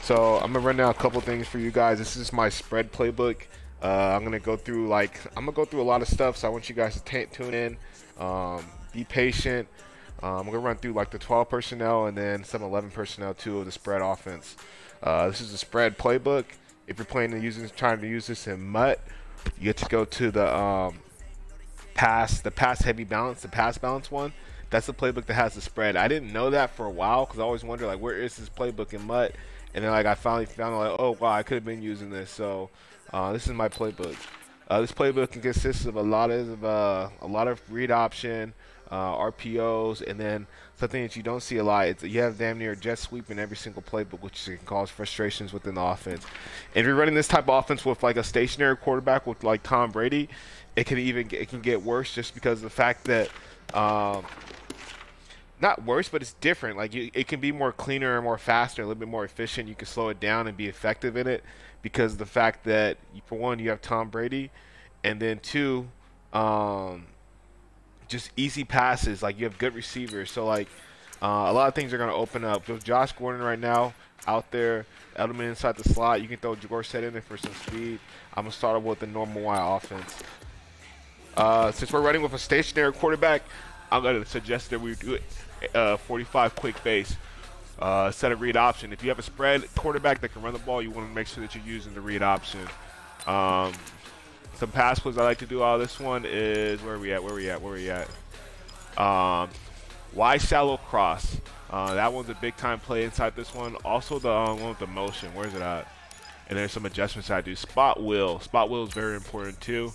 So I'm gonna run down a couple things for you guys. This is my spread playbook. I'm gonna go through a lot of stuff. So I want you guys to tune in, be patient. I'm gonna run through like the 12 personnel and then some 11 personnel too of the spread offense. This is the spread playbook. If you're trying to use this in MUT, you get to go to the pass balance one. That's the playbook that has the spread. I didn't know that for a while because I always wondered like where is this playbook in MUT, and then like I finally found like, oh wow, I could have been using this. So this is my playbook. This playbook consists of a lot of read option, RPOs, and then something that you don't see a lot. You have damn near jet sweep in every single playbook, which can cause frustrations within the offense. And if you're running this type of offense with like a stationary quarterback with like Tom Brady, it can get worse just because of the fact that not worse, but it's different. Like it can be more cleaner and more faster, a little bit more efficient. You can slow it down and be effective in it because of the fact that for one, you have Tom Brady, and then two, just easy passes. Like you have good receivers, so like a lot of things are going to open up. With Josh Gordon right now out there, Edelman inside the slot, you can throw Dorsett in there for some speed. I'm gonna start with the normal Y offense. Since we're running with a stationary quarterback, I'm going to suggest that we do it 45 quick base. Set a read option. If you have a spread quarterback that can run the ball, you want to make sure that you're using the read option. Some pass plays I like to do out of this one is where are we at? Y shallow cross. That one's a big time play inside this one. Also the one with the motion. Where's it at? And there's some adjustments I do. Spot wheel. Spot wheel is very important too.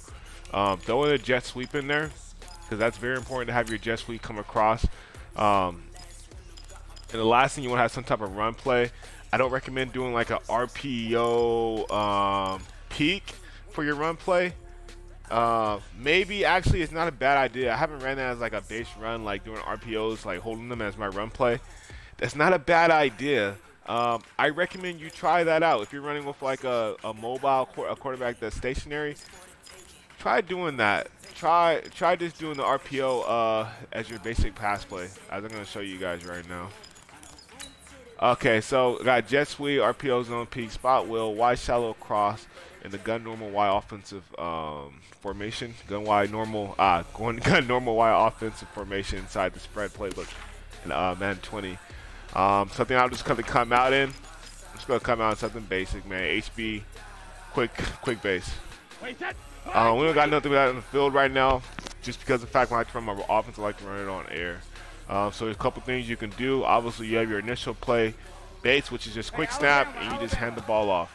Throw in a jet sweep in there because that's very important to have your jet sweep come across. And the last thing, you want to have some type of run play. I don't recommend doing like a RPO peak for your run play. Maybe actually it's not a bad idea. I haven't ran that as like a base run, like doing RPOs, like holding them as my run play. That's not a bad idea. I recommend you try that out. If you're running with like a quarterback that's stationary, try doing that. Try just doing the RPO as your basic pass play, as I'm going to show you guys right now. Okay, so got jet sweep, RPO zone peak, spot wheel, Y shallow cross, and the gun normal Y offensive formation. Gun normal Y offensive formation inside the spread playbook in Madden 20. Something I'll just come out in. I'm just going to come out in something basic, man. HB, quick base. We don't got nothing with that in the field right now, just because of the fact when I run my offense, I like to run it on air. So there's a couple things you can do. Obviously, you have your initial play base, which is just quick snap, and you just hand the ball off.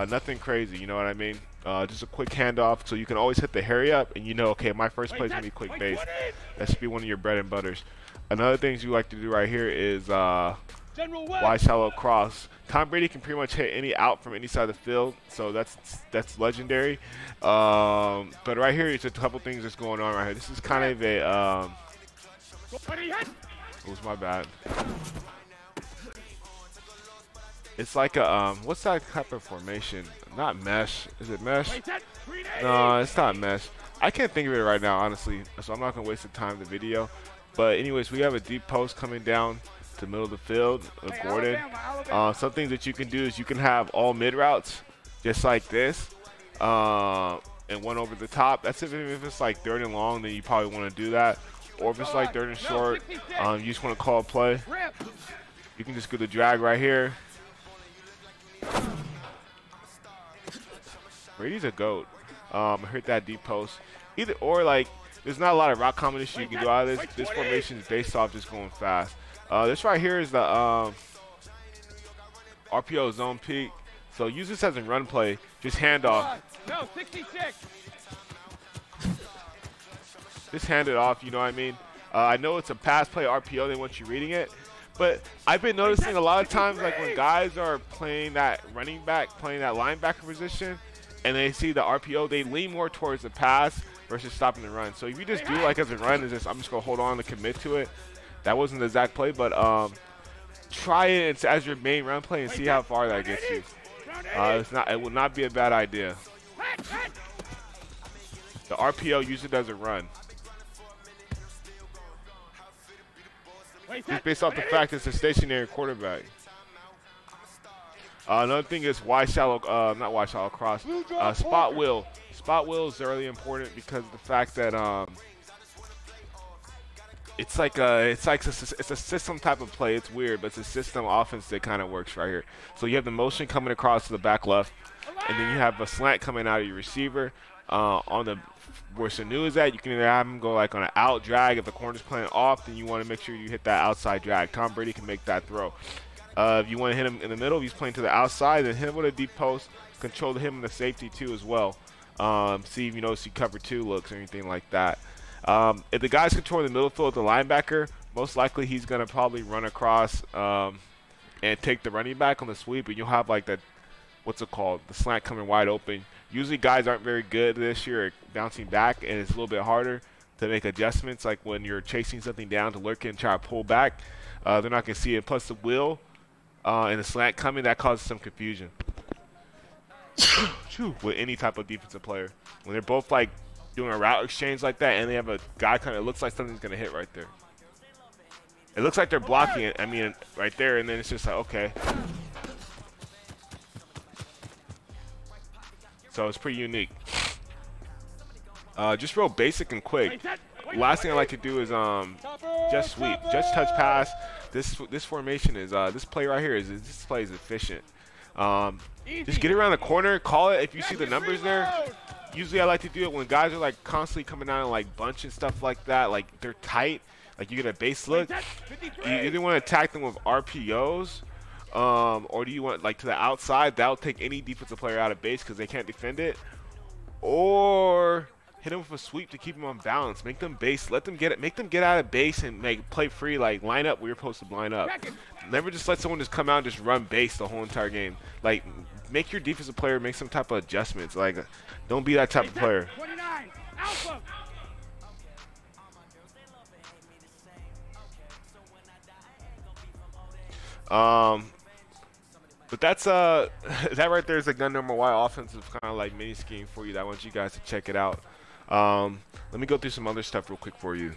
Nothing crazy, you know what I mean? Just a quick handoff, so you can always hit the hurry up, and you know, okay, my first play is going to be quick base. That should be one of your bread and butters. Another thing you like to do right here is Y shallow cross. Tom Brady can pretty much hit any out from any side of the field, so that's legendary. But right here, it's a couple things that's going on right here. This is kind of a it was my bad. It's like a what's that type of formation? Not mesh. Is it mesh? No, it's not mesh. I can't think of it right now, honestly. So I'm not gonna waste the time in the video. But anyways, we have a deep post coming down to the middle of the field of Gordon. Some things that you can do is you can have all mid routes just like this, and one over the top. That's if it's like third and long, then you probably want to do that. Or if it's like third and short, you just want to call a play. You can just do the drag right here. Brady's a goat. Hit that deep post. Either or, like, there's not a lot of route combination you can do out of this. This formation is based off just going fast. This right here is the RPO zone peak. So use this as a run play. Just hand off. No, 66. Just hand it off, you know what I mean? I know it's a pass play RPO, they want you reading it. But I've been noticing a lot of times, like when guys are playing that running back, playing that linebacker position, and they see the RPO, they lean more towards the pass versus stopping the run. So if you just do like as a run, I'm just going to hold on and commit to it. That wasn't the exact play, but try it as your main run play and see how far that gets you. It would not be a bad idea. The RPO, use it as a run. Just based off the fact it's a stationary quarterback. Another thing is wide shallow, not wide shallow cross, spot wheel. Spot wheel is really important because of the fact that it's a system type of play. It's weird, but it's a system offense that kind of works right here. So you have the motion coming across to the back left, and then you have a slant coming out of your receiver. On the where Sanu is at, you can either have him go like on an out drag if the corner's playing off, then you want to make sure you hit that outside drag. Tom Brady can make that throw. If you want to hit him in the middle, if he's playing to the outside, then hit him with a deep post. Control him in the safety too as well. See if you notice he cover 2 looks or anything like that. If the guy's controlling the middle field, the linebacker, most likely he's going to probably run across and take the running back on the sweep, and you'll have like that, what's it called, the slant coming wide open. Usually guys aren't very good this year at bouncing back, and it's a little bit harder to make adjustments, like when you're chasing something down to lurk and try to pull back. They're not going to see it. Plus the wheel and the slant coming, that causes some confusion with any type of defensive player. When they're both like doing a route exchange like that, and they have a guy kind of looks like something's going to hit right there. It looks like they're blocking it, I mean, right there, and then it's just like, okay. So it's pretty unique. Just real basic and quick. Last thing I like to do is just sweep, just touch pass. This formation is this play right here is this play is efficient. Just get around the corner, call it if you see the numbers there. Usually I like to do it when guys are like constantly coming out and like bunch and stuff like that, like they're tight, like you get a base look. You either want to attack them with RPOs, or do you want like to the outside? That'll take any defensive player out of base because they can't defend it. Or hit them with a sweep to keep them on balance. Make them base. Let them get it. Make them get out of base and play free. Like line up where you're supposed to line up. Never just let someone just come out and just run base the whole entire game. Like make your defensive player make some type of adjustments. Like don't be that type of player. 29, Alpha. But that's that right there is a gun number Y offensive kind of like mini scheme for you that I want you guys to check it out. Let me go through some other stuff real quick for you.